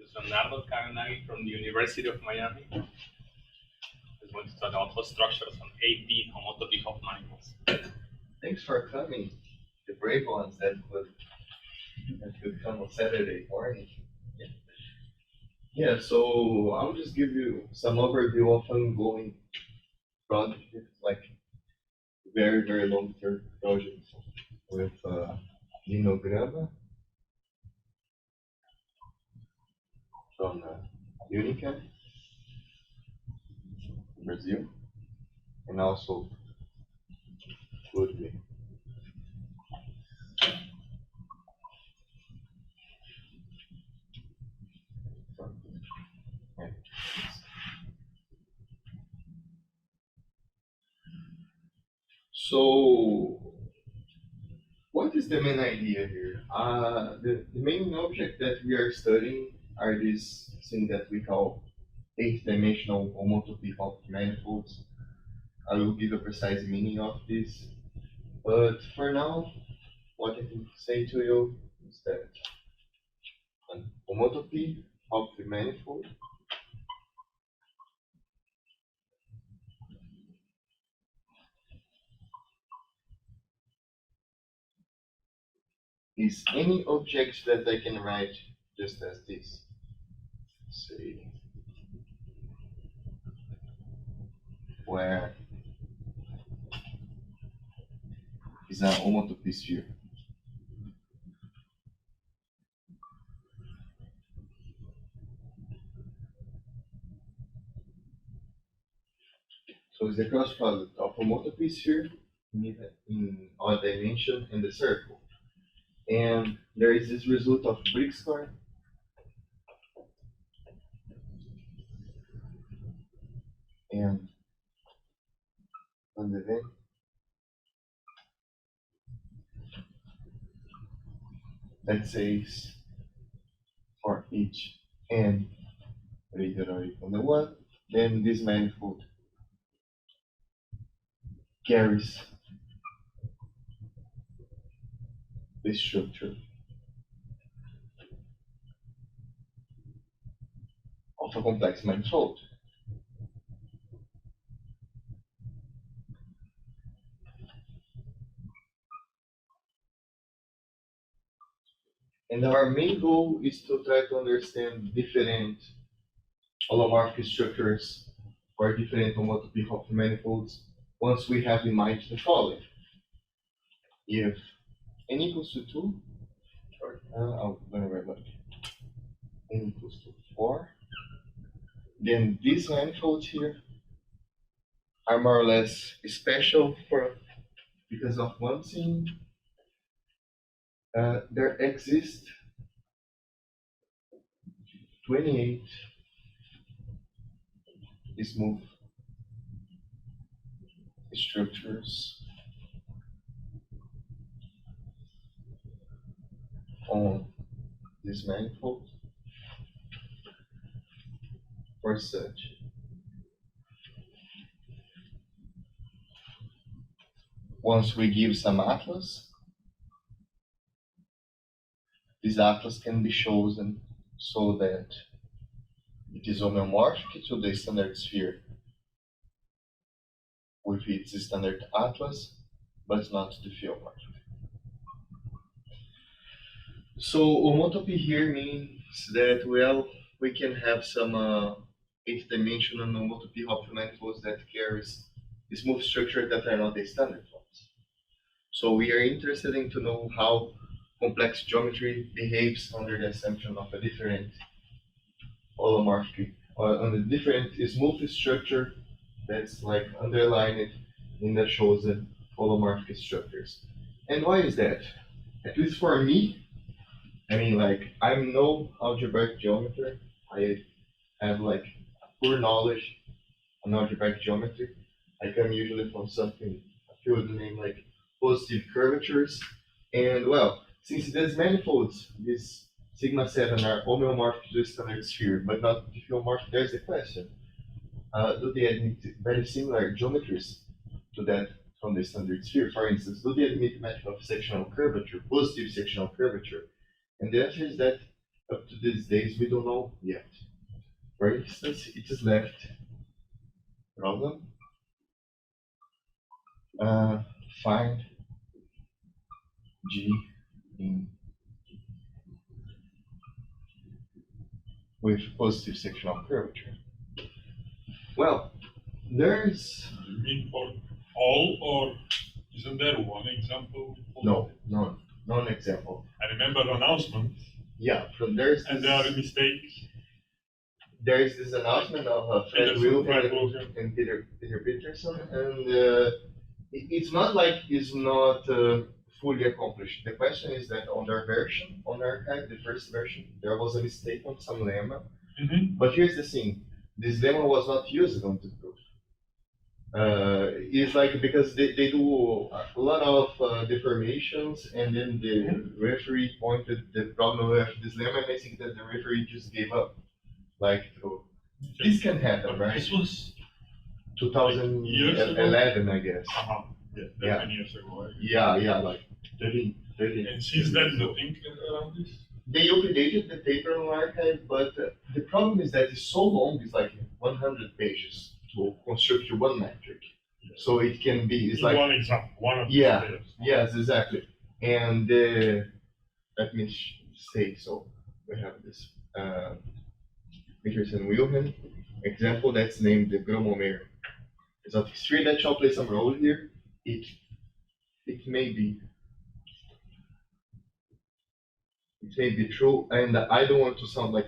is Leonardo Cavenaghi from the University of Miami. He's going to study also structures on 18 Homotopy Hopf manifolds. Thanks for coming, the brave ones that could come on Saturday morning. Yeah, so I'll just give you some overview of ongoing projects, like very, very long-term projects with Lino Grama from Unicamp, Brazil, and also Ludmil. So, what is the main idea here? The main object that we are studying are these things that we call 8-dimensional homotopy Hopf manifolds. I will give a precise meaning of this, but for now, what I can say to you is that an homotopy Hopf manifold is any object that I can write just as this. Say, where is an homotopy sphere. So it's the cross product of homotopy sphere in odd dimension and the circle. And there is this result of Brick square and on the event that says for each n greater or equal to 1, then this manifold carries this structure of a complex manifold. And our main goal is to try to understand different holomorphic structures for different homotopy Hopf manifolds once we have in mind the following. If n equals to 2, I'm going to write like n equals to 4, then these manifolds here are more or less special because of one thing. There exist 28 smooth structures on this manifold for such. Once we give some atlas, this atlas can be chosen so that it is homeomorphic to the standard sphere with its standard atlas, but not the physiomorphic. So homotopy here means that, well, we can have some 8-dimensional homotopy Hopf manifolds that carries smooth structure that are not the standard ones. So we are interested in to know how complex geometry behaves under the assumption of a different holomorphic or on a different smooth structure that's like underlined in the chosen holomorphic structures. And why is that? At least for me, I mean, like, I'm no algebraic geometer. I have like poor knowledge on algebraic geometry. I come usually from something, a field named like positive curvatures. And well, since these manifolds, these sigma 7 are homeomorphic to the standard sphere, but not diffeomorphic, there's the question. Do they admit very similar geometries to that from the standard sphere? For instance, do they admit method of sectional curvature, positive sectional curvature? And the answer is that up to these days we don't know yet. For instance, it is left problem. Find G in with positive sectional curvature. Well, there's You mean for all, or isn't there one example? no example. I remember announcement, Yeah, from there's and there are mistakes. there is this announcement of Fred Peterson, Fred Wilhelm Wilhelm. and Peter Peterson, and it's not like it's not fully accomplished. The question is that on their version, on archive, the first version, there was a mistake on some lemma. Mm-hmm. But here's the thing: this lemma was not used on the proof. It's like because they do a lot of deformations, and then the referee pointed the problem with this lemma, and I think that the referee just gave up. Like, this can happen, right? This was 2011, I guess. Yeah, 10 years ago. Right? Yeah, like 30. And since then, the thing around this? They updated the paper on archive, but the problem is that it's so long, it's like 100 pages to construct one metric. So it can be, it's like. One example, one of the Yeah, yes, exactly. And let me say, so we have this Peterson Wilhelm example that's named the Grama mirror. Exotic sphere that shall play some role here. It may be true, and I don't want to sound like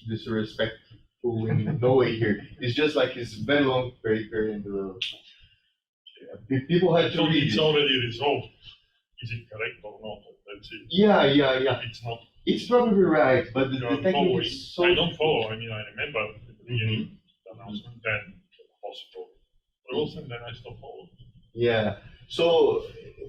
disrespectful in no way here. It's just like it's very long paper, and people have to So read it's it. already resolved. Is it correct or not? Let's see. Yeah. It's not. It's probably right, but the technique following. is so. I don't follow. I mean, I remember at the beginning the announcement, then possible rules, and then I stopped following. Yeah. So,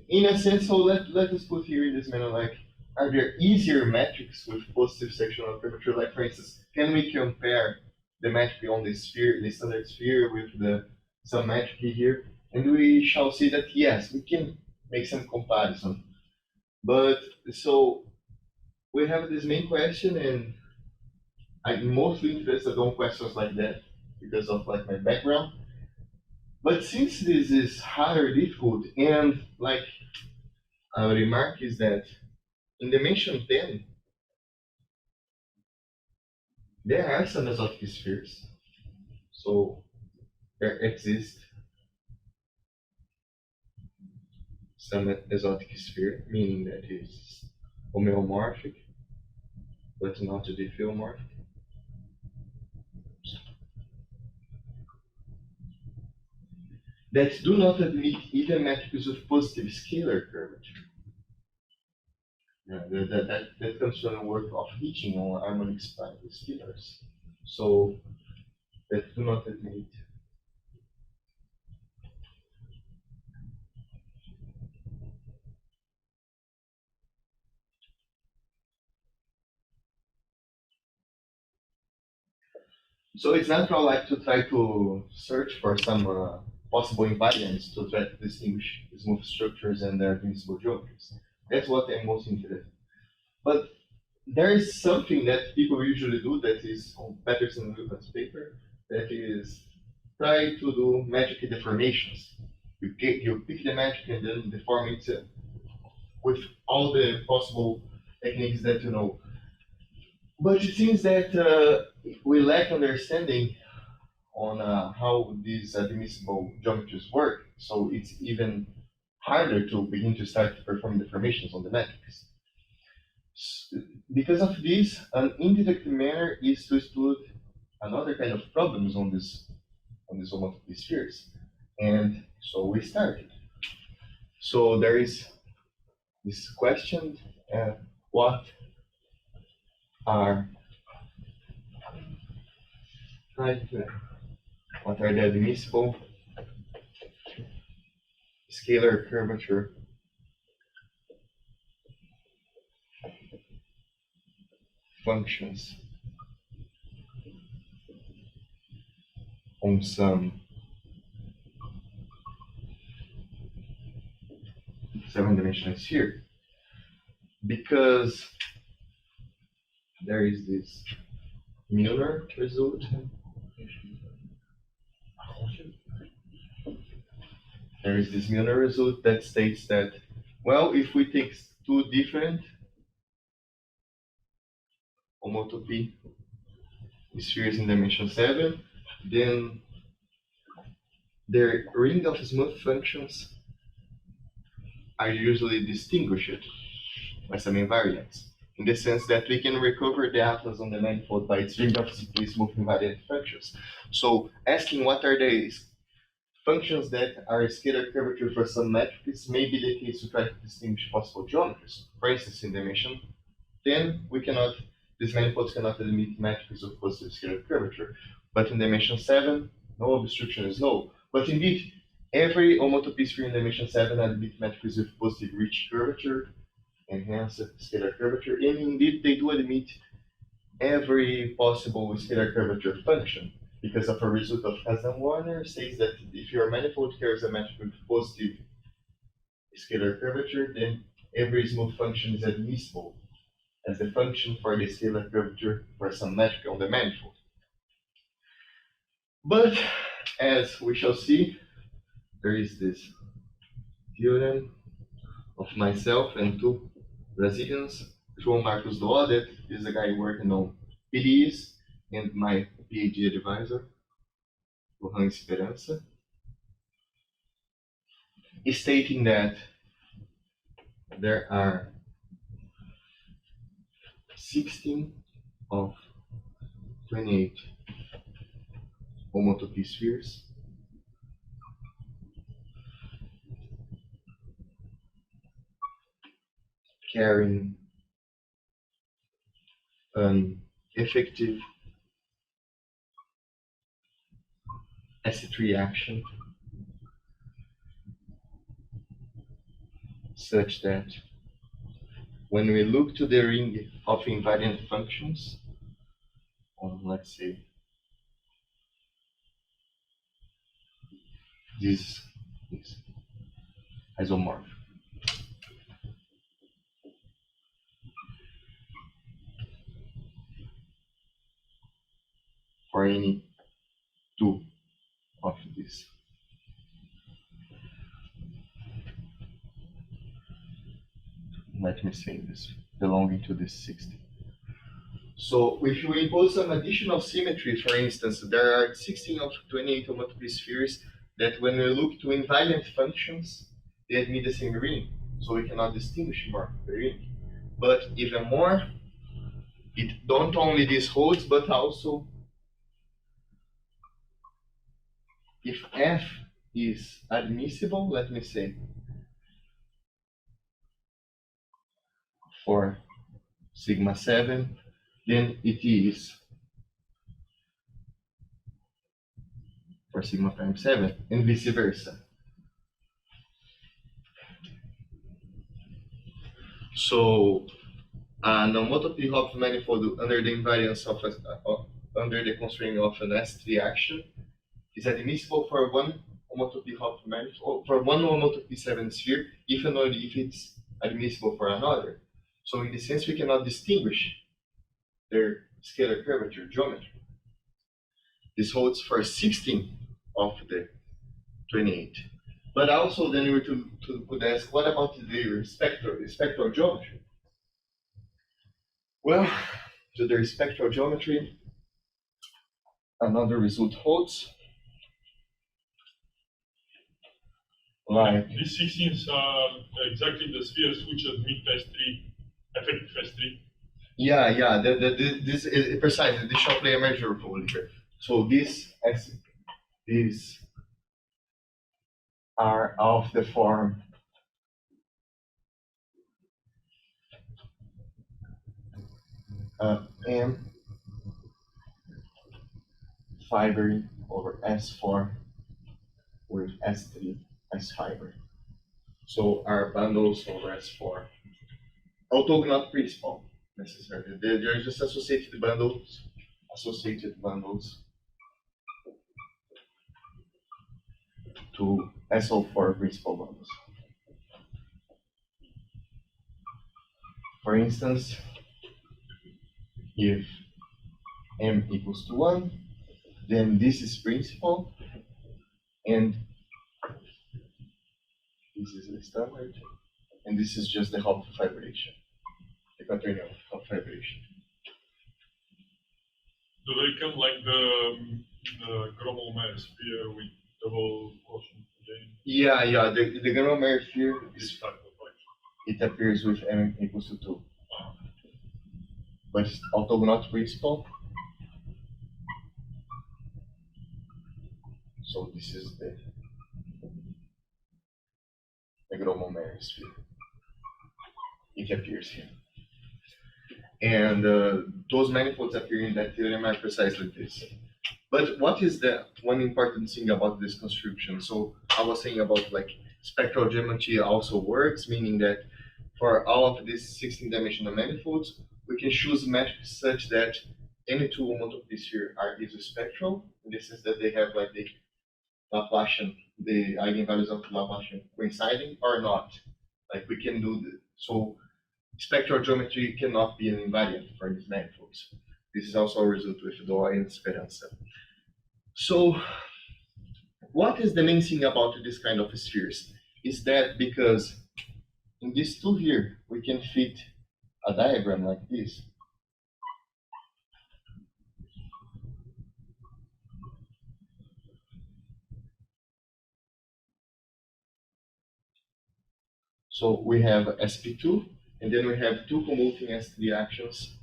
in a sense, so let us put here in this manner, like, are there easier metrics with positive sectional curvature? Like, for instance, can we compare the metric on the sphere, the standard sphere, with the some metric here? And we shall see that yes, we can make some comparison. But so we have this main question, and I'm mostly interested on questions like that because of like my background. But since this is harder difficult, and like our remark is that in dimension 10, there are some exotic spheres. So there exist some exotic sphere, meaning that it's homeomorphic, but not diffeomorphic. That do not admit even metrics with positive scalar curvature. Yeah, that comes from the work of Hitching on harmonic scalars. So that do not admit. So it's natural, like, to try to search for some possible invariants to try to distinguish smooth structures and their admissible geometries. That's what I'm most interested in. But there is something that people usually do that is on Patterson and Wilhelm's paper, that is try to do metric deformations. You pick the metric and then deform it with all the possible techniques that you know. But it seems that we lack understanding on how these admissible geometries work, so it's even harder to begin to start to perform deformations on the metrics. Because of this, an indirect manner is to exclude another kind of problems on this homotopy spheres, and so we started. So there is this question: what are the admissible scalar curvature functions on some seven-dimensional sphere? Because there is this Müller result. There is this Müller result that states that, well, if we take two different homotopy spheres in dimension 7, then their ring of smooth functions are usually distinguished by some invariants, in the sense that we can recover the atlas on the manifold by its ring of smooth invariant functions. So asking what are the functions that are scalar curvature for some matrices may be the case to try to distinguish possible geometries. For instance, in dimension 10, these manifolds cannot admit matrices of positive scalar curvature. But in dimension 7, no obstruction is null. But indeed, every homotopy sphere in dimension 7 admit matrices with positive rich curvature, enhanced scalar curvature, and indeed they do admit every possible scalar curvature function, because of a result of Kazan-Warner says that if your manifold carries a matrix with positive scalar curvature, then every smooth function is admissible as the function for the scalar curvature for some metric on the manifold. But as we shall see, there is this theorem of myself and two Brazilians, João Marcos Doa, that is a guy working on PDEs, and my PhD advisor, Johan Esperança, is stating that there are 16 of 28 homotopy spheres carrying an effective S3 action such that when we look to the ring of invariant functions on, let's say, this is isomorphic. For any two of these. Let me say this, belonging to this 60. So if we impose some additional symmetry, for instance, there are 16 of 28 homotopy spheres that when we look to invariant functions, they admit the same ring. So we cannot distinguish more the ring. But even more, it not only this holds, but also if F is admissible, let me say, for sigma 7, then it is for sigma prime 7, and vice versa. So an homotopy Hopf manifold under the invariance of under the constraint of an S3 action is admissible for one homotopy Hopf manifold, for one homotopy 7 sphere, even if it's admissible for another. So in this sense, we cannot distinguish their scalar curvature geometry. This holds for 16 of the 28. But also then we could ask, what about the spectral geometry? Well, to their spectral geometry, another result holds. Like these 16s are exactly the spheres which admit S3, effective S3. Yeah. This is precisely. This shall play a major role here. So these are of the form M fiber over S4 with S3 as fiber. So our bundles over S4, although not principal necessarily, they're just associated bundles to SO4 principal bundles. For instance, if m equals to 1, then this is principal, and this is the standard, and this is just the Hopf vibration, the quaternion of vibration. Do they come like the Grama sphere with double quotient again? Yeah, the Grama sphere This type of like. it appears with m equals to 2. But it's orthogonal to principal. So this is the Grama sphere. It appears here. And those manifolds appear in that theorem are precisely this. But what is the one important thing about this construction? So I was saying about like spectral geometry also works, meaning that for all of these 16-dimensional manifolds, we can choose metrics such that any two homotopy spheres are isospectral, in the sense that they have like the Laplacian, the eigenvalues of Laplacian coinciding or not. Like we can do so spectral geometry cannot be an invariant for these manifolds. This is also a result with Doi and Speranza. So what is the main thing about this kind of spheres? Is that because in these two here, we can fit a diagram like this. So we have sp2, and then we have two commuting S3 actions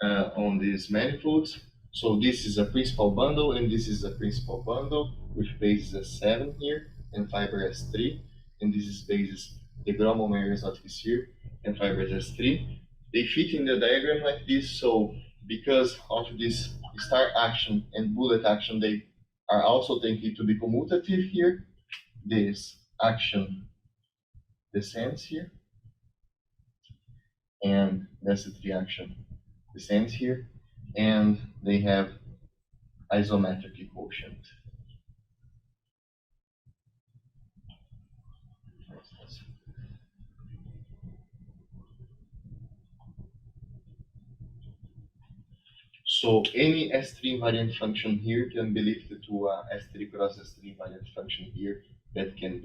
on these manifolds. So this is a principal bundle, and this is a principal bundle with basis S7 here, and fiber S3, and this is basis the Grama is not here, and fibers S3. They fit in the diagram like this, so because of this star action and bullet action, they are also taken to be commutative here. This action descends here, and that's the three action descends here, and they have isometric quotient. So any S3 invariant function here can be lifted to a S3 cross S3 invariant function here that can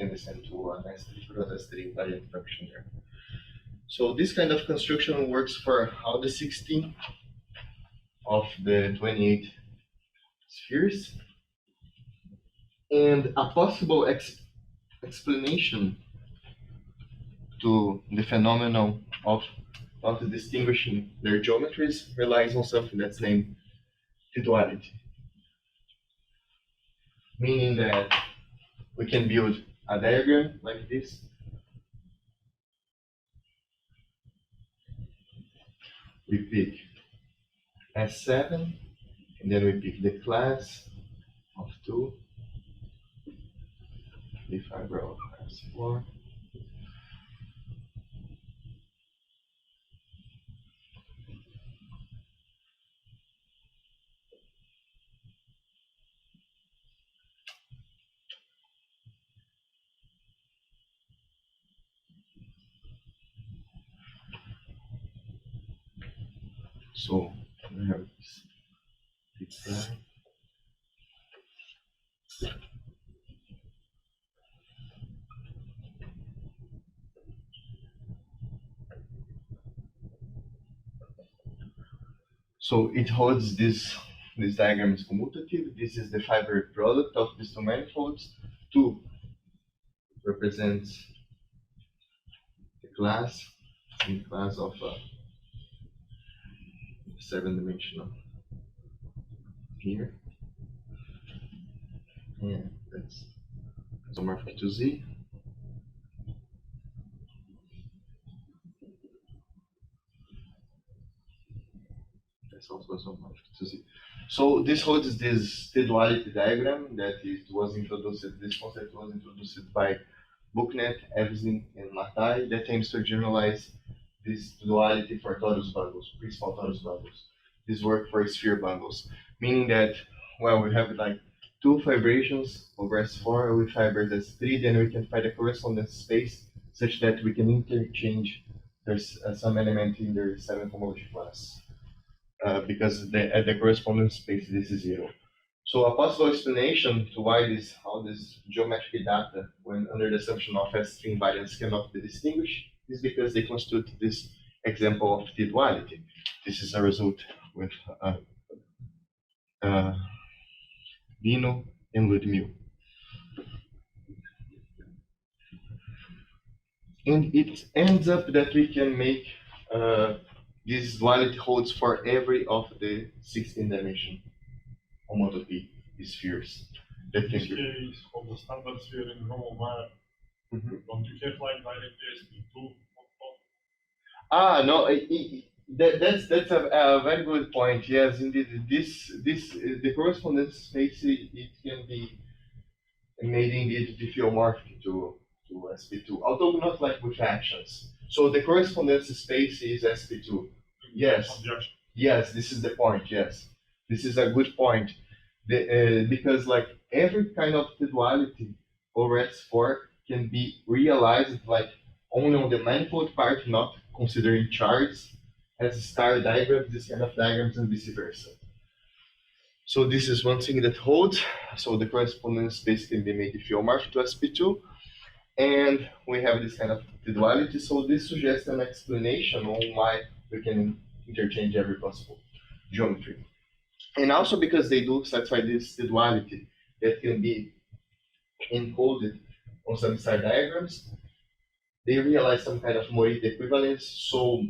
descend to an S3 cross S3 invariant function there. So this kind of construction works for all the 16 of the 28 spheres. And a possible explanation to the phenomenon of distinguishing their geometries relies on something that's named duality. Meaning that we can build a diagram like this. We pick S7, and then we pick the class of 2, the fiber of S4. So we have this line. So it holds this diagram is commutative. This is the fiber product of these two manifolds. 2 represents the class in class of 7-dimensional here. And that's isomorphic to Z. That's also isomorphic to Z. So this holds this duality diagram that was introduced. This concept was introduced by Buchnet, Evslin, and Matai that aims to generalize this duality for torus bundles, principal torus bundles. This work for sphere bundles, meaning that, well, we have like 2 fibrations over S4 with fibers S3, then we can find a correspondence space such that we can interchange there's some element in the 7 homology class because at the correspondence space this is 0. So a possible explanation to how this geometric data, when under the assumption of S3 invariance cannot be distinguished, is because they constitute this example of the duality. This is a result with Lino and Ludmil. And it ends up that we can make this duality holds for every of the 16-dimension homotopy spheres. In this case, for the standard sphere in Roma, don't you have like direct SP2 on top? No, that's a very good point. Yes, indeed, the correspondence space it can be made indeed diffeomorphic to SP2, although not like with actions. So the correspondence space is SP2. Yes, yes, this is the point. Yes, this is a good point. Because like every kind of duality over S4 can be realized like only on the manifold part, not considering charts as star diagrams, this kind of diagrams, and vice versa. So this is one thing that holds. So the correspondence space can be made diffeomorphic to SP2, and we have this kind of duality. So this suggests an explanation on why we can interchange every possible geometry. And also because they do satisfy this duality that can be encoded on some star diagrams, they realize some kind of Morita equivalence. So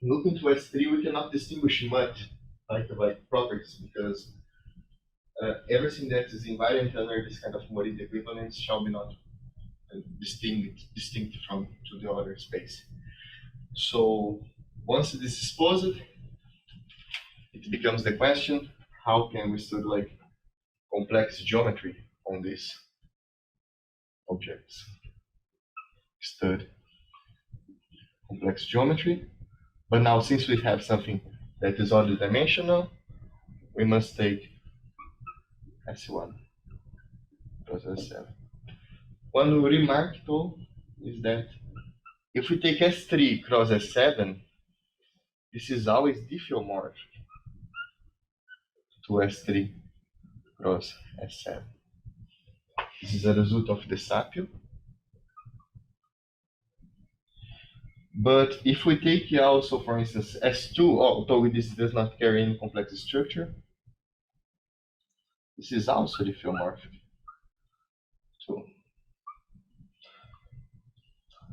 looking to S3, we cannot distinguish much like properties because everything that is invariant under this kind of Morita equivalence shall be not distinct from to the other space. So once this is posed, it becomes the question, how can we study like complex geometry on these objects? Study complex geometry, but now since we have something that is order dimensional, we must take S1 plus S7. One remark though is that if we take S3 cross S7, this is always diffeomorphic to S3 cross S7. This is a result of the sapio. But if we take also, for instance, S2, although this does not carry any complex structure, this is also diffeomorphic.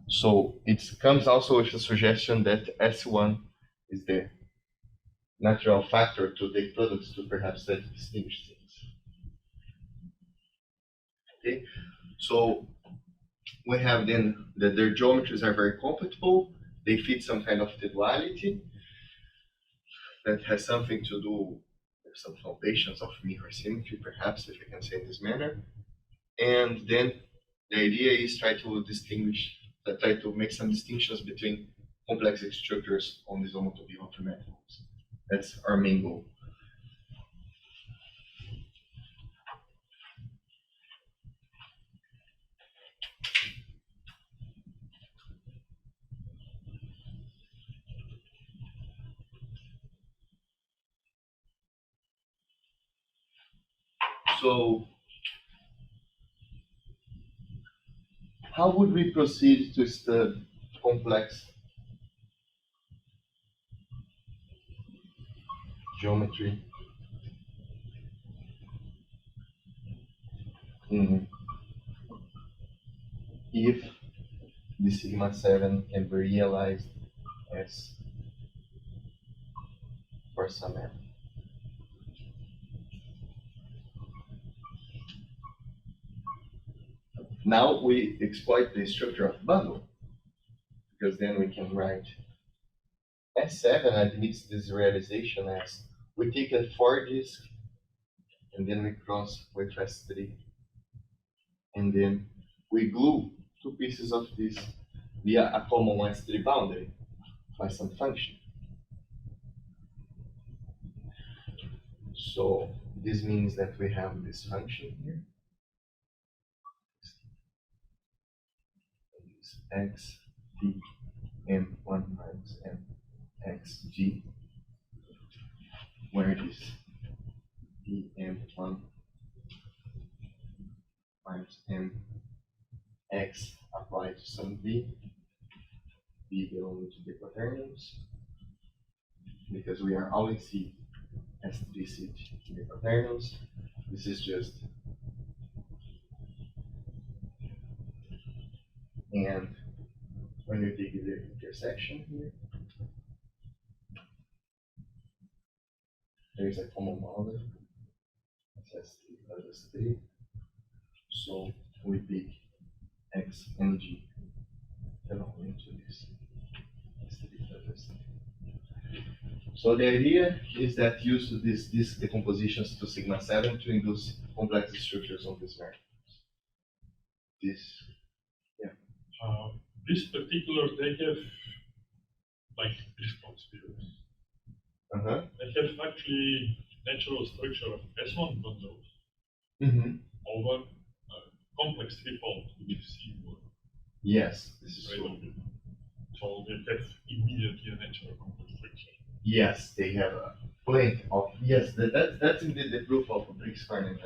So it comes also with a suggestion that S1 is the natural factor to take products to perhaps that distinguish things. Okay, so we have then that their geometries are very compatible. They fit some kind of duality that has something to do with some foundations of mirror symmetry, perhaps, if I can say in this manner. And then the idea is try to make some distinctions between complex structures on these Homotopy Hopf manifolds. That's our main goal. So, how would we proceed to study complex geometry if the sigma 7 can be realized as for some m? Now we exploit the structure of bundle, because then we can write S7 admits this realization as we take a 4 disk and then we cross with S3, and then we glue 2 pieces of this via a common S3 boundary by some function. So this means that we have this function here. X, t, M1 minus MXG, where this dm1 minus mx applied to some b belonging to the quaternions, because we are always see explicit in the quaternions. This is just, and when you take the intersection here, there is a common model. It says 3 plus 3. So we pick x and g belonging to this. So the idea is that use these decompositions to sigma 7 to induce complex structures on this variable. This particular, they have like response fields. They have actually natural structure of S1 on those over complex threefold with C1. Yes, this is true. So they have immediately a natural complex structure. Yes, they have a plenty of, yes, that's indeed the proof of Brixfarn and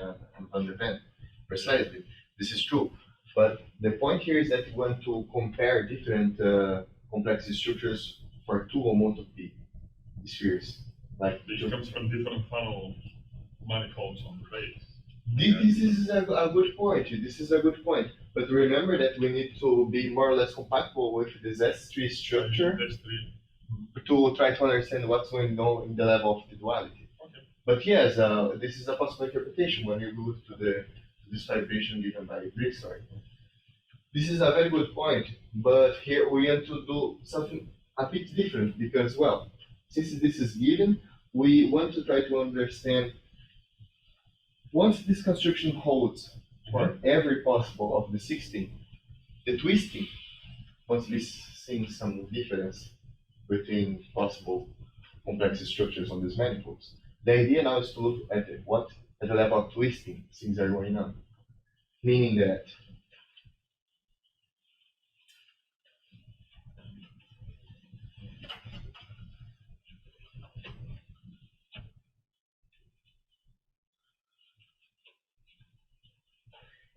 Van der Ven. Precisely, this is true. But the point here is that we want to compare different complex structures for two homotopy spheres. Like this comes from different funnel manifolds on the base. This is a good point. This is a good point. But remember that we need to be more or less compatible with this S3 structure to try to understand what's going on in the level of the duality. Okay. But yes, this is a possible interpretation when you move to this vibration given by Brixfarn. This is a very good point. But here we want to do something a bit different because, well, since this is given, we want to try to understand once this construction holds for every possible of the 16, the twisting, once we see some difference between possible complex structures on these manifolds, the idea now is to look at the level of twisting things are going on. Meaning that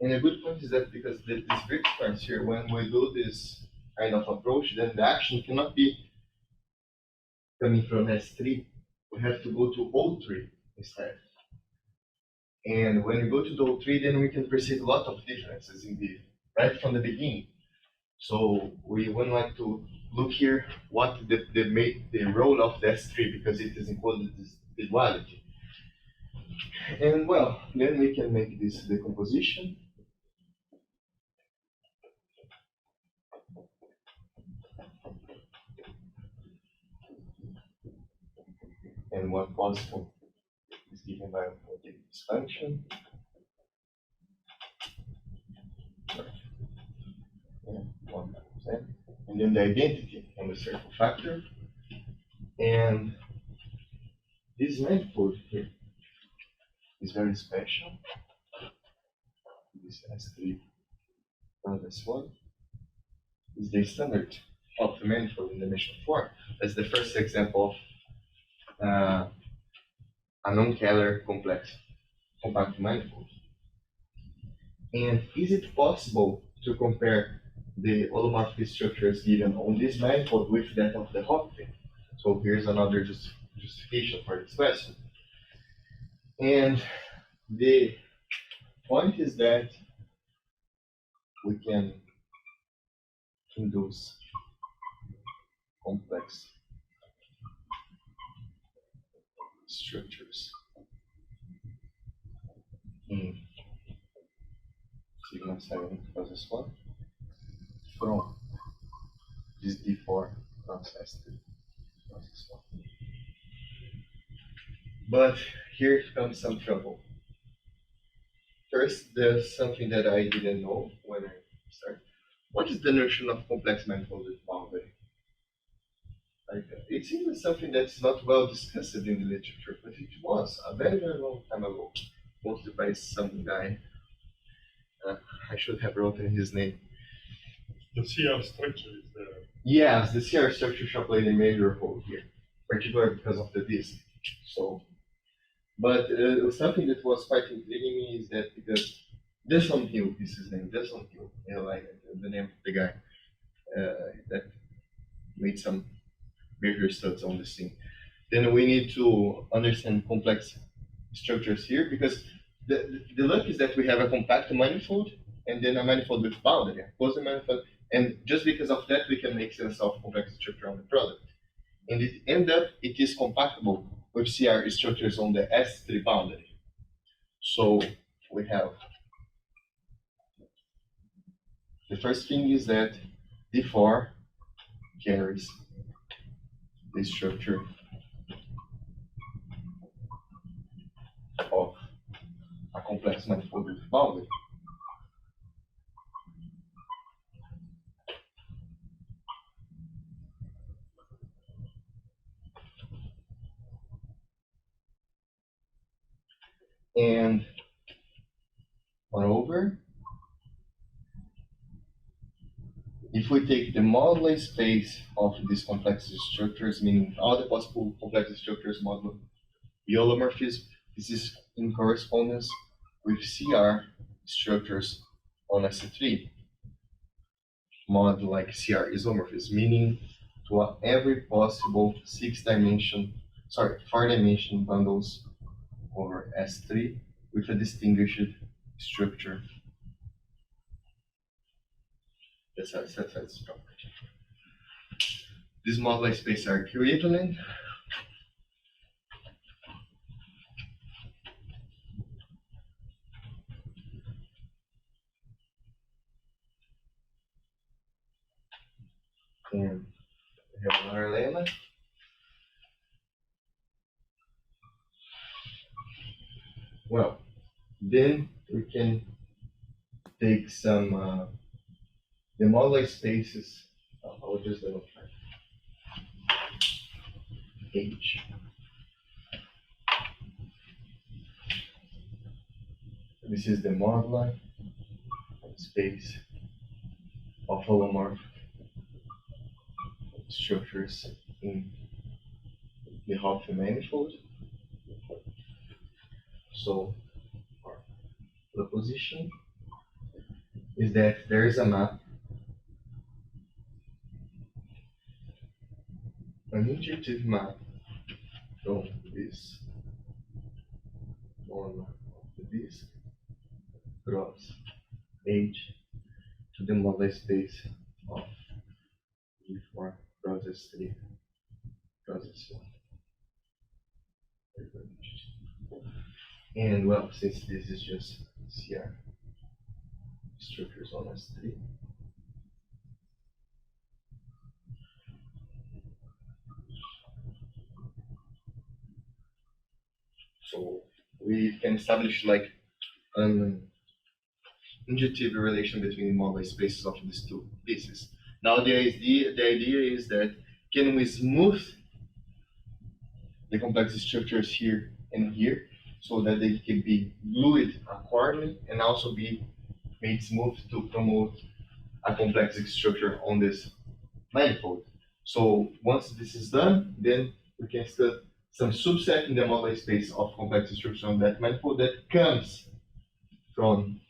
and a good point is that because these Brixfarns here, when we do this kind of approach, then the action cannot be coming from S3. We have to go to O3 instead. And when we go to the O3, then we can perceive a lot of differences indeed, right from the beginning. So we would like to look here what the role of the S3, because it is encoded the duality. And well, then we can make this decomposition. And one possible is given by this function. And 100%. And then the identity on the circle factor. And this manifold here is very special. This S3 plus S1 is the standard of the manifold in dimension 4. That's the first example of a non-Kähler complex compact manifold. And is it possible to compare the holomorphic structures given on this manifold with that of the Hopf? So here's another justification for this question. And the point is that we can induce complex structures in sigma 7 plus S1 from this D4 plus S3 plus S1. But here comes some trouble. First, there's something that I didn't know when I started. What is the notion of complex manifold with boundary? Like, it seems something that's not well discussed in the literature, but it was a very, very long time ago, mostly by some guy. I should have written his name. The CR structure is there. Yes, the CR structure shall play the major role here, particularly because of the disk. So, but something that was quite intriguing me is that because Desmond Hill is his name, Desmond Hill, you know, like the name of the guy that made some major studies on this thing. Then we need to understand complex structures here because the luck is that we have a compact manifold and then a manifold with boundary, a closed manifold, and just because of that we can make sense of complex structure on the product. And it is compatible with CR structures on the S3 boundary. So we have the first thing is that D4 carries the structure of a complex manifold with boundary. And moreover, if we take the moduli space of these complex structures, meaning all the possible complex structures modulo biolomorphism, this is in correspondence with CR structures on S3, mod like CR isomorphism, meaning to every possible 4-dimension bundles over S3 with a distinguished structure. That's how it's property. These moduli spaces are equivalent. And we have another lemma. Well, then we can take some the moduli spaces. I'll just double check. H. This is the moduli space of holomorph structures in the Hopf manifold. So the position is that there is a map, an intuitive map from this normal of the disk cross H to the moduli space of E4 cross S3 cross S1. And well, since this is just CR structures on S3, so we can establish like an intuitive relation between the moduli spaces of these two pieces. Now the idea is that can we smooth the complex structures here and here so that they can be glued accordingly and also be made smooth to promote a complex structure on this manifold. So once this is done, then we can start some subset in the moduli space of complex structure on that manifold that comes from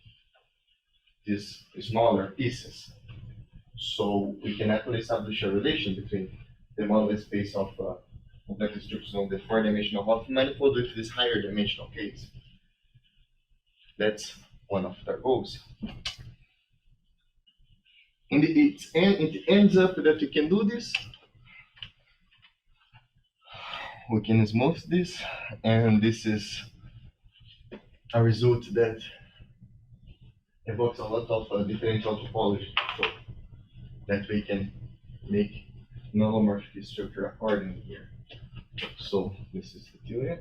these smaller pieces. So we can actually establish a relation between the moduli space of complex structures on the 4-dimensional Hopf manifold with this higher dimensional case. That's one of their goals. And it ends up that we can do this. We can smooth this, and this is a result that evokes a lot of differential topology, so that we can make non-homomorphic structure accordingly here. So this is the theory.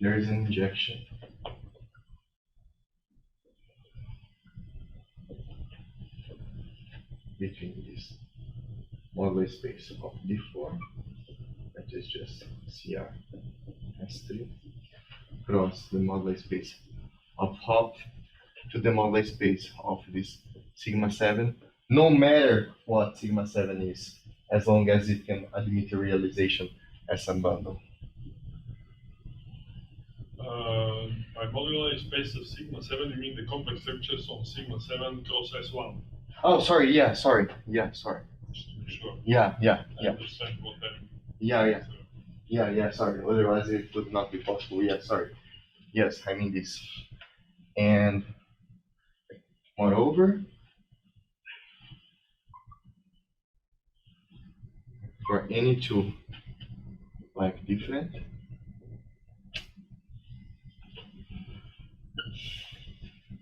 There is an injection between this moduli space of D4, that is just CR S3 cross the moduli space of Hopf to the moduli space of this sigma 7, no matter what sigma 7 is, as long as it can admit a realization as a bundle. By moduli space of sigma 7, you mean the complex structures on sigma 7 cross S1? Oh, sorry, yeah, sorry. Just to be sure. Yeah. I understand what that Yeah, sorry. Otherwise it would not be possible. Yeah, sorry. Yes, I mean this. And moreover, for any two like different,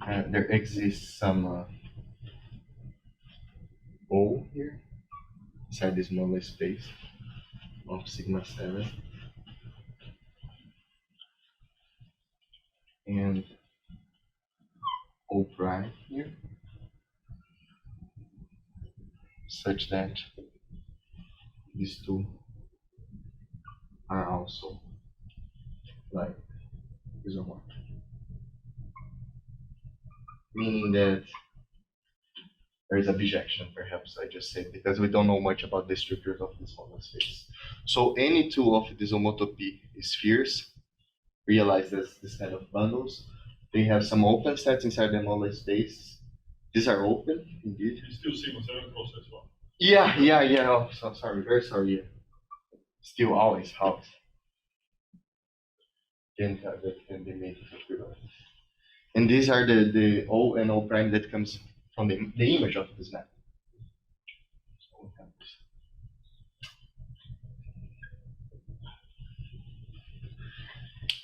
there exists some O here inside this moduli space of sigma 7 and O prime here, such that these two are also like isomorphic, meaning that there is a bijection, perhaps I just said, because we don't know much about the structures of this moduli space. So any two of these homotopy spheres realized as this kind of bundles, they have some open sets inside the moduli space. These are open, indeed. it's still sigma 7 cross S1. Yeah. Oh, so sorry, very sorry. Yeah. Still always. That can be made equivalent. And these are the O and O prime that comes from the image of this map. So we have this.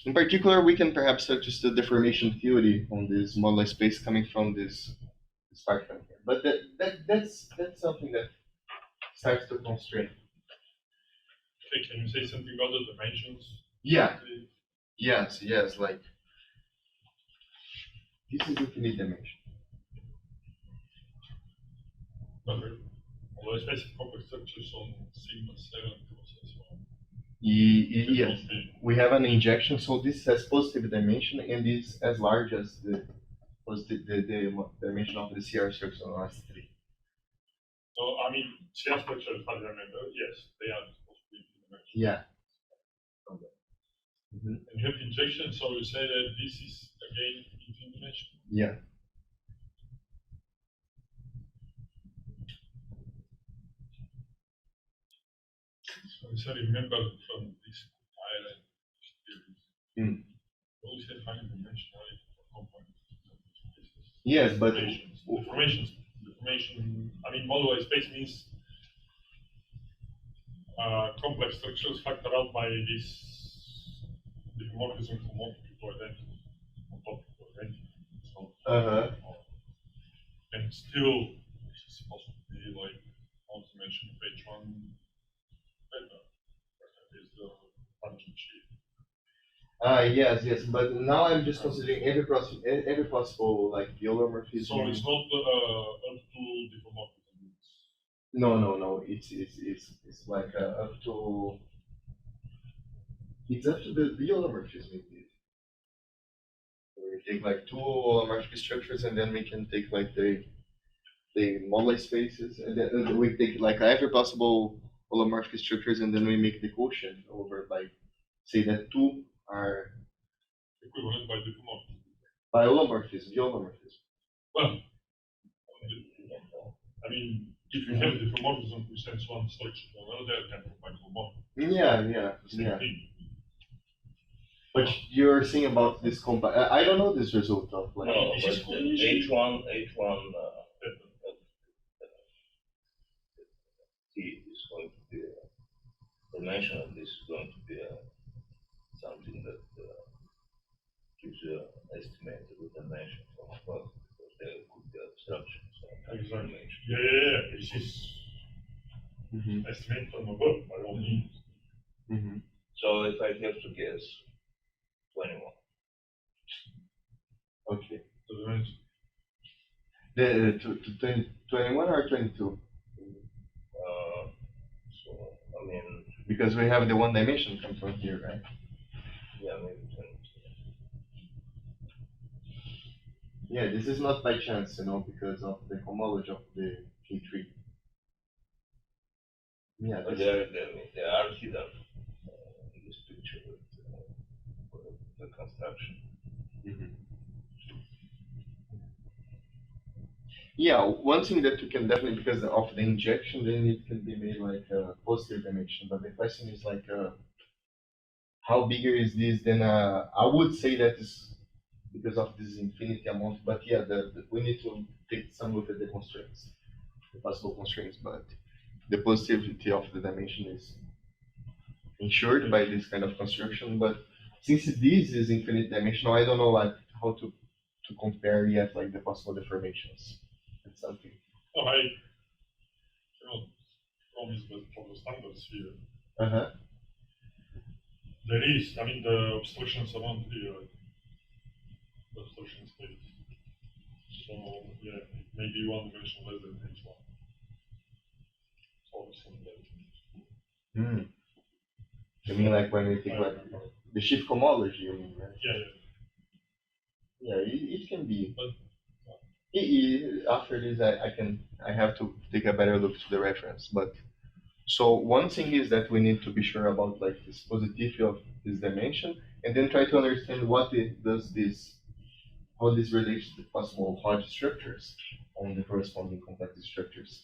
In particular, we can perhaps just the deformation theory on this moduli space coming from this part here. But that's something that starts to constrain. Okay, can you say something about the dimensions? Yeah. Yes, like this is infinite dimension. Although space of complex structures on sigma 7 cross S1. Yes, we have an injection, so this has positive dimension and is as large as the dimension of the CR structure on S3. So, I mean, CR structure, if I remember, yes, they are supposed to be dimension. Yeah. And you have injection, so you say that this is again infinite dimension? Yeah. So as I remember from this island theories, we always had finite dimensionality for components. Yes, but deformation. I mean, moduli space means complex structures factored out by this diffeomorphism from homotopy to identity. So, and still, it's supposed to be like one dimension of H1 beta. That is the function sheet. Yes, but now I'm just considering every possible like biolomorphism. So it's not up to diffeomorphism. No. It's like up to. It's up to the biolomorphism indeed. We take like two holomorphic structures, and then we can take like the moduli spaces, and then we take like every possible holomorphic structures, and then we make the quotient over by say that two are equivalent by diffeomorphism. By biolomorphism. Well, I mean, if you have diffeomorphism which sends one structure to another, they can provide homomorphism. Yeah. But you're saying about this I don't know this result of like. No, but H1 T is going to be the dimension of this is going to be something that gives you an estimate of the dimension of because there could be obstructions. Exactly. Yeah. This is estimate from above by all means. So if I have to guess, 21. Okay. The dimension. The 21 or 22? So I mean, because we have the one dimension come from here, right? Yeah, this is not by chance, because of the homology of the K3. Yeah, But that's, they are hidden in this picture with the construction. yeah, one thing that you can definitely, because of the injection, then it can be made like a positive dimension. But the question is like, how bigger is this? Then I would say that is because of this infinity amount. But yeah, we need to take some look at the constraints, the possible constraints. But the positivity of the dimension is ensured by this kind of construction. But since this is infinite dimensional, I don't know like how to compare yet like the possible deformations. That's something. No, I promise that for the standard sphere, Uh-huh. there is, I mean, the obstructions around here, the obstruction space. So, yeah, it may be one version less than H1. So, Hmm. You mean like when we think like the shift homology, you mean, right? yeah, Yeah, it can be. But After this, I have to take a better look to the reference. But so one thing is that we need to be sure about like this positivity of this dimension, and then try to understand what it does this, how this relates to possible Hodge structures on the corresponding complex structures.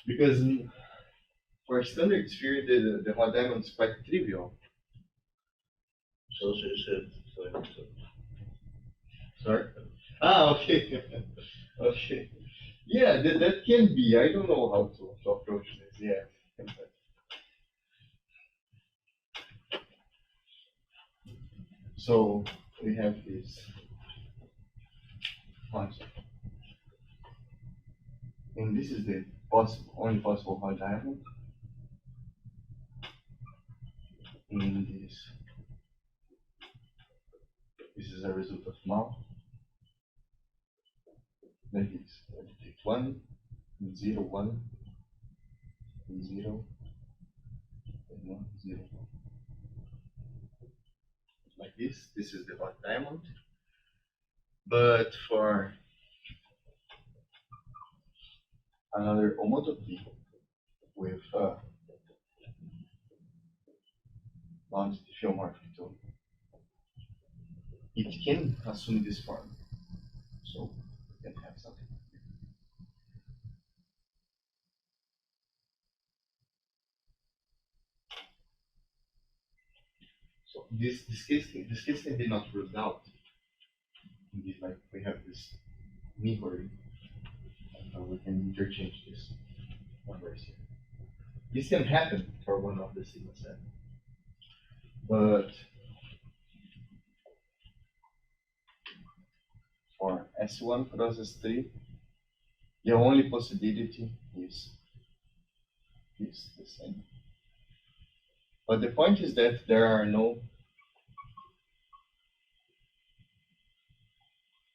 Because for standard sphere, the Hodge diamond is quite trivial. So she said, so Sorry? Ah, okay. Okay. Yeah, that can be. I don't know how to approach this. Yeah. So we have this concept. And this is the only possible Hodge diamond. In this is a result of now. Like this. I take 1, 0, 1, 0, and 1, 0. Like this. This is the Hodge diamond. But for another homotopy with non-diffeomorphic tone, it can assume this form. So we can have something. So this case can be not ruled out. Indeed, like we have this mirror, we can interchange this numbers here. This can happen for one of the sigma set, but for S1 cross S3, the only possibility is the same. But the point is that there are no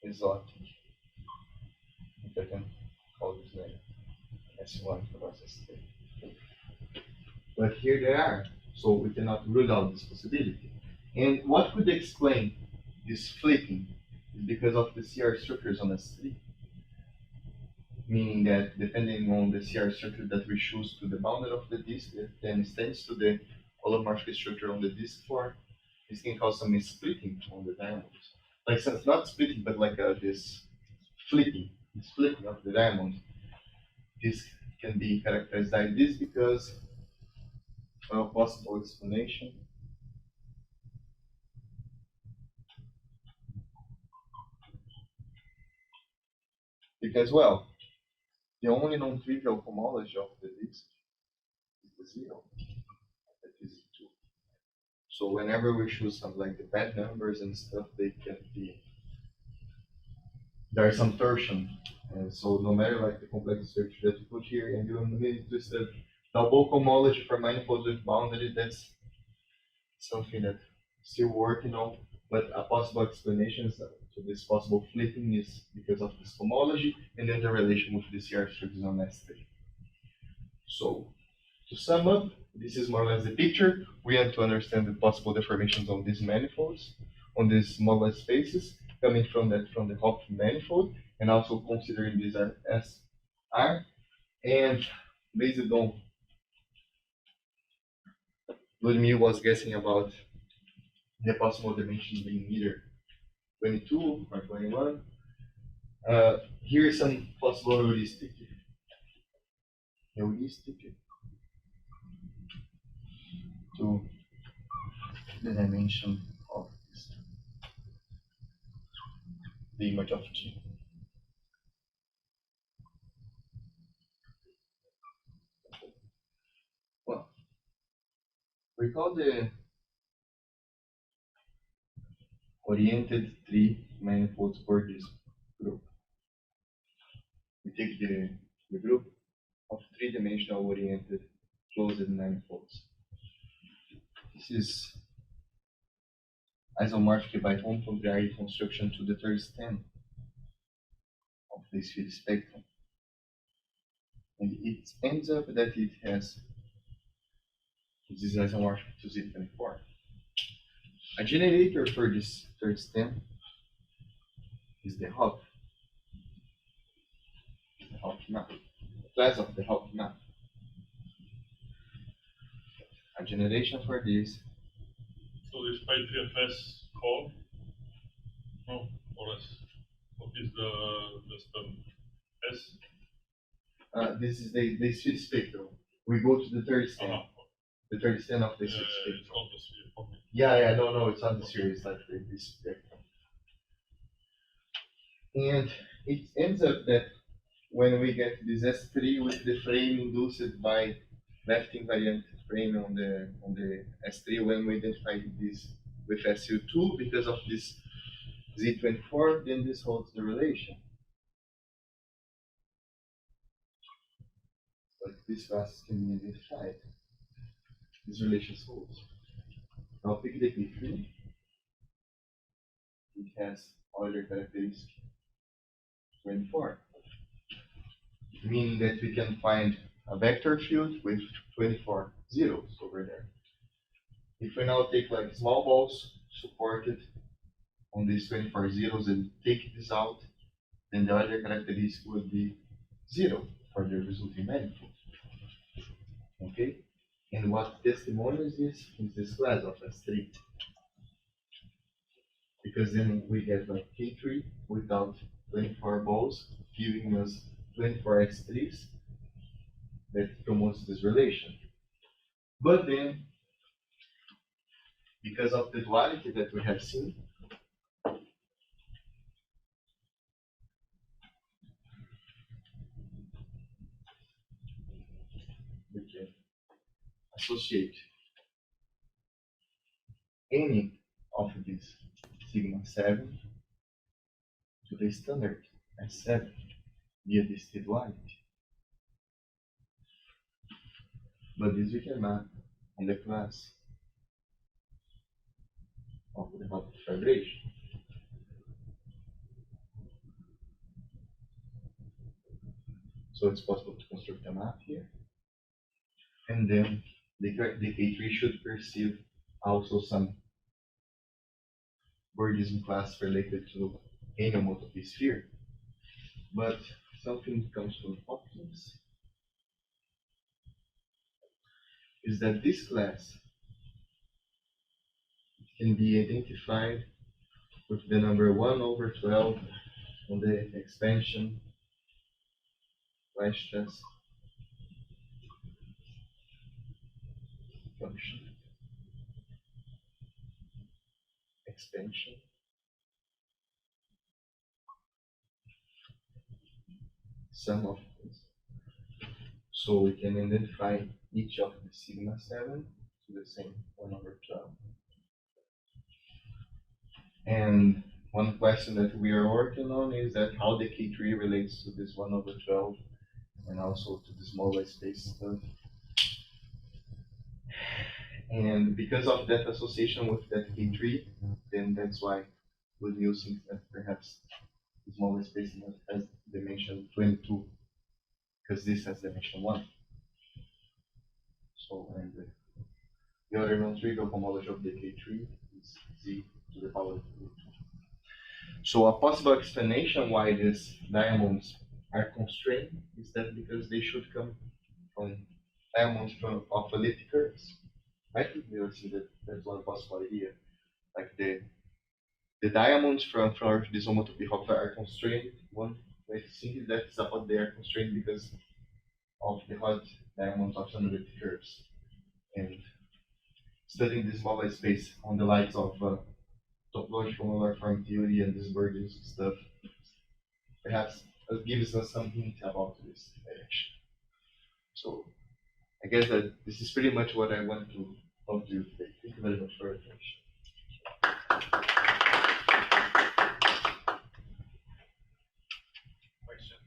exotic, if I can call this name, S1 cross S3. But here they are, so we cannot rule out this possibility. And what could explain this flipping is because of the CR structures on S3. Meaning that depending on the CR structure that we choose to the boundary of the disk, it then extends to the holomorphic structure on the disk form. This can cause some splitting on the diamonds. Like, so it's not splitting, but like this flipping of the diamond. This can be characterized like this because of possible explanation. Because, well, the only non-trivial homology of the disk is the 0. That is 2. So whenever we choose some like the bad numbers and stuff, they can be, there is some torsion. And so no matter like the complex structure that you put here, and you need to study double homology for manifolds with boundary, that's something that still working on. But a possible explanation to this possible flipping is because of this homology and then the relation with the CR structures on S3. So to sum up, this is more or less the picture. We have to understand the possible deformations on these manifolds, on these moduli spaces, coming from the Hopf manifold, and also considering this as R, and based on Ludmil was guessing about the possible dimensions being either 22 or 21. Here is some possible heuristic to the dimension of this, the image of G. Well, recall the oriented three manifolds for this group. We take the group of three-dimensional oriented closed manifolds. This is isomorphic by Homotopy construction to the third stem of the sphere spectrum. And it ends up that it has this isomorphic to Z24. A generator for this third stem is the Hopf map, the class of the Hopf map. A generation for this. So this by 3FS core? No, or S. What is the stem? S? This is the sphere spectrum. We go to the third stem. The third stem of the sphere It's spectrum. not the sphere. Okay. Yeah, no, it's not the sphere, it's like this spectrum. And it ends up that when we get this S3 with the frame induced by left invariant frame on the S3, when we identify this with SU2 because of this Z24, then this holds the relation. But this class can be identified. This relation holds. Now pick the P3. It has Euler characteristic 24. Meaning that we can find a vector field with 24 zeros over there. If we now take like small balls supported on these 24 zeros and take this out, then the other characteristic would be 0 for the resulting manifold. Okay? And what testimony is this class of S3. Because then we get like K3 without 24 balls, giving us 24 X3s that promotes this relation. But then, because of the duality that we have seen, we can associate any of these sigma 7 to the standard S7 via this duality. But this we can map on the class of the Hopf vibration. So it's possible to construct a map here. And then the K3 should perceive also some Bordism class related to any homotopy sphere. But something comes from Hopkins is that this class can be identified with the number 1 over 12 on the expansion Weierstrass function. Expansion. Sum of this. So we can identify each of the sigma 7 to the same 1 over 12. And one question that we are working on is that how the K3 relates to this 1 over 12 and also to the small white space stuff. And because of that association with that K3, then that's why Ludmil thinks that perhaps the small white space has dimension 22, because this has dimension 1. So, and the other non-trivial homology of the K3 is Z to the power of 2. So a possible explanation why these diamonds are constrained is that because they should come from diamonds of elliptic curves. I think we see that that's one possible idea. Like the diamonds from this Homotopy Hopf are constrained. One way to think is that suppose they are constrained because of the Hodge diamonds of some elliptic curves. And studying this moduli space on the lights of topological molar form theory and this Burgess stuff, perhaps gives us some hint about this direction. So I guess that this is pretty much what I want to talk to you today. Thank you very much for your attention. Question.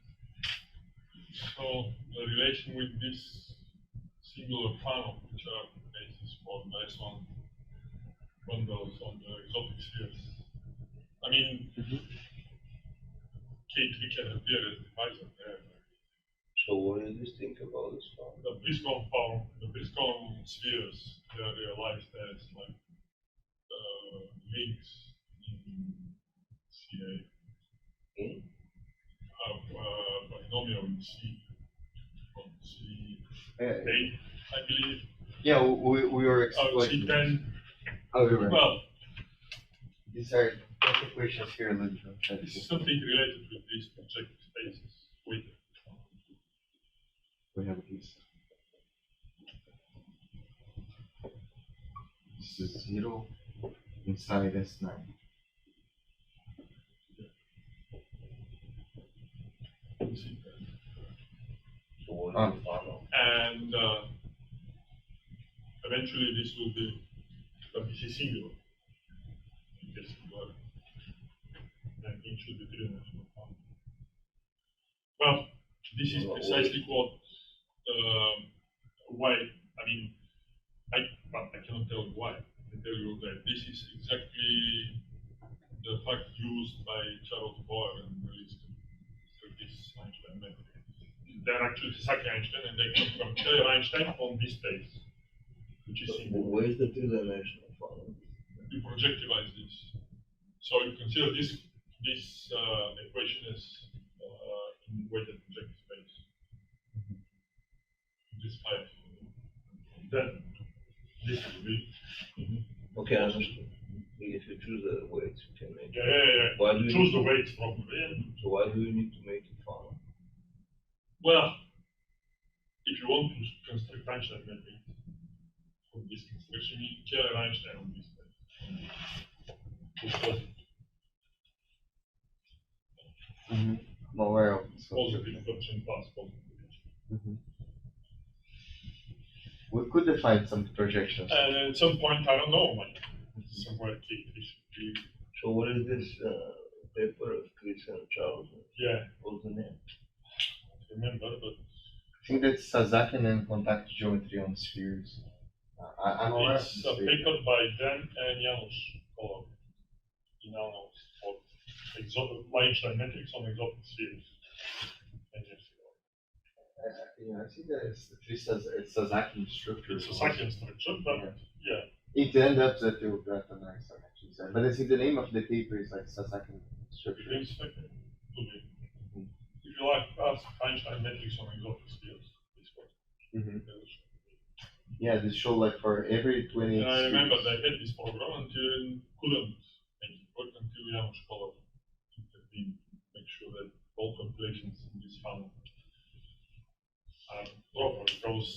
So the relation with this singular funnel, which are the basis for the S1 bundles on the exotic spheres. I mean, K3 can appear as divisor there. So what do you think about this one? The Briscoe spheres, they are realized as like links in CA. In? Polynomial in C. From C8, Uh, I believe. yeah, we were exploiting. C10. Oh, we were. Well, These are equations here, Ludmil. this is something related with these projective spaces. With We have these. This is 0 inside S9. So what is the funnel? and eventually this will be, but this is singular. It is singular. And it should be three-dimensional funnel. Well, this is precisely what why, I mean, but I cannot tell you why. I can tell you that this is exactly the fact used by Charles Boyer and released through this Einstein method. They're actually Sasaki Einstein, and they come from Taylor Einstein on this space, which is singular. Where is the three-dimensional funnel? You projectivize this. So you consider this equation as in weighted projective space. This 5. Then this will be. Okay, I understand. If you choose the weights, you can make it. Yeah. Why do you Choose the need weights properly. And, So why do you need to make it funnel? well, if you want to construct Einstein method from this construction, you need Taylor Einstein on this space. I'm aware of this. Positive function plus positive. We could define some projections. And at some point, I don't know, like somewhere it should be. So what is this paper of Chris and Charles? Yeah, What's the name? I don't remember, but I think that's Sasaki and contact geometry on spheres. I'm aware of it's this a paper. paper by Dan and Janusz Kolor. For Einstein metrics on exotic spheres. 10 years ago. Yeah, I think that it's Sasaki structure. It's a second structure, but yeah. It ends up that you got an answer, actually. But I think the name of the paper is like Sasaki structure. It is okay. If you like ask Einstein metrics on exotic spheres, it's what. Yeah, this show like for every 20. And I remember they had this program until couldn't make it work until Janusz Kolor intervened, make sure that all calculations in this funnel are proper, because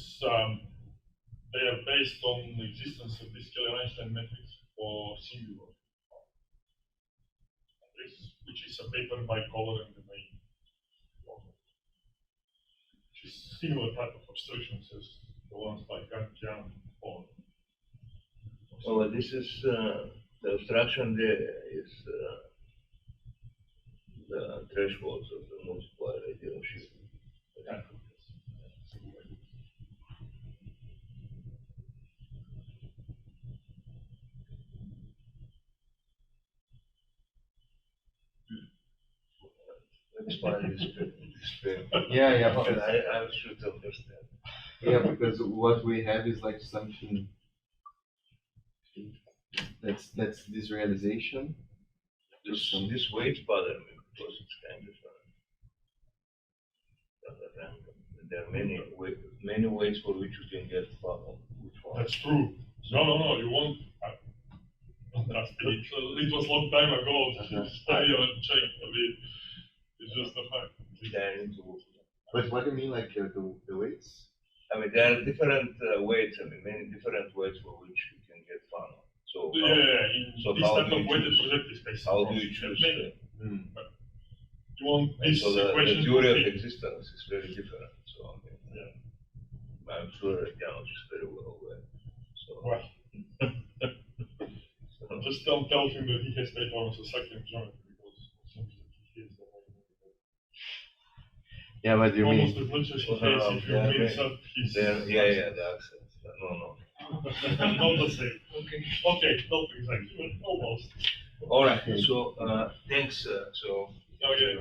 they are based on the existence of this Keller-Einstein metrics for singular, which is a paper by Kohler and the main author, which is similar type of abstractions as the ones by Gantian and Kohler. Oh, but this is the abstraction there is the thresholds of the multiplier ideal shift. Explain this. Yeah, Because because, I should understand. yeah, because what we have is like something that's this realization, This weight bother me because it's kind of random. There are many ways for which you can get which one. That's true. No, you won't. It was a long time ago. I haven't checked. I mean, it's just a fact. But what do you mean, like the weights? I mean, there are different weights. I mean, many different weights for which you can get funnel. So in so this how type do of you weighted choose? projective space. How do you choose? You want And this so the equation theory to of fit. existence is very different. So I mean, I'm sure Janos is very well aware. So, Well, just don't tell him that he has taken almost a second geometry because something he has Yeah, what do you almost mean? as much as he has if you mix up his. the accents. No. Not the same. Okay, not exactly, but almost. All right. So thanks. So Okay.